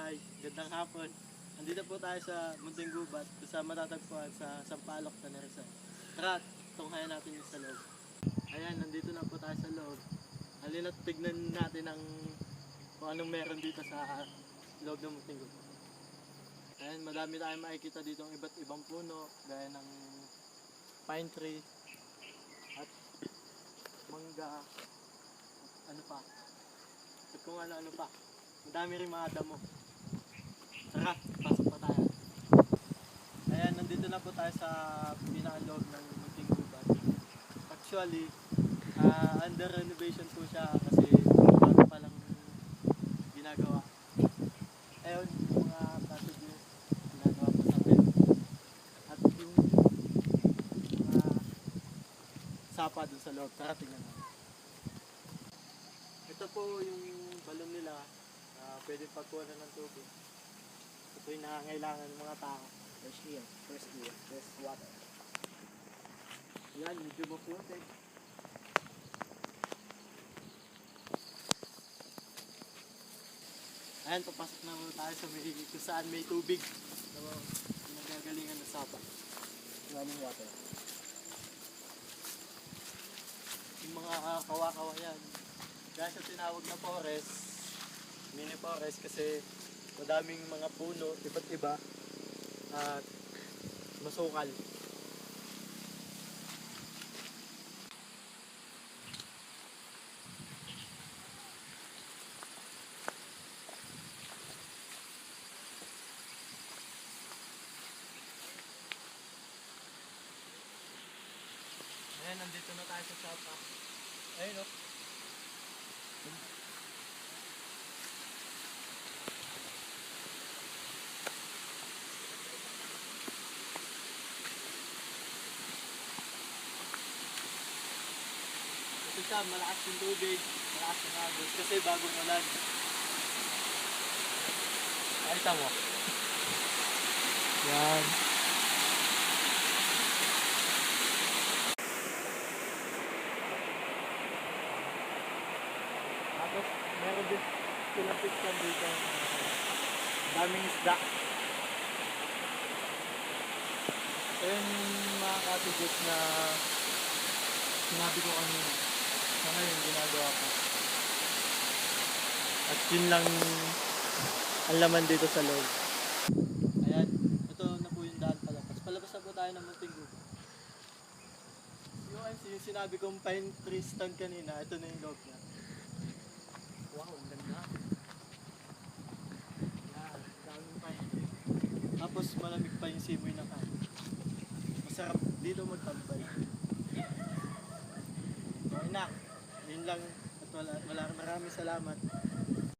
kapitbahay, gandang hapon. Andito po tayo sa Munting Gubat, sa matatagpuan sa Sampaloc, Tanay Rizal. Tara, tunghayan natin yung sa loob. Ayan, nandito na po tayo sa loob. Halina't tignan natin kung anong meron dito sa loob ng Munting Gubat. Ayan, madami tayong makikita dito ang iba't ibang puno, gaya ng pine tree, at mangga, at ano pa. At kung ano-ano pa. Madami rin mga damo. Tara, pasok pa tayo. Ayan, nandito na po tayo sa pinakaloob ng Munting Gubat. Actually, under renovation po siya kasi bago pa lang ginagawa. Ayun, yung mga passages, ginagawa po sa akin. At yung mga sapa dun sa loob. Tara, tingnan natin. Ito po yung balon nila, pwede pagkuha ng tubig. Ito yung nangangailangan ng mga tao. Fresh air, fresh water. Yan, medyo maputi. Ayan, papasok na po tayo sa kung saan may tubig. So, nagagalingan ng sapa. Running water. Yung mga kawa-kawa yan. Kaya siya tinawag na forest, mini forest kasi madaming mga puno, iba't iba, at masukal. Ayan, nandito na tayo sa sapa. Ayun o. Ito siya, malakas yung tubig, malakas yung agos kasi bagong ulan. Nakita mo? Yan. Tapos meron din pinapitan dito. Daming isda. Ito yung mga katigot na sinabi ko kanina. So ngayon ginagawa ko. At yun lang ang laman dito sa loob. Ayan, ito na po yung daan palabas. Palabas na po tayo ng Munting Gubat. Yung sinabi kong pine tree stand kanina, ito na yung loob niya. Wow, ang ganda. Yan, daming pine tree. Tapos malamig pa yung simoy ng hangin. Masarap dito magtambay. Okay na, yun lang. At maraming salamat.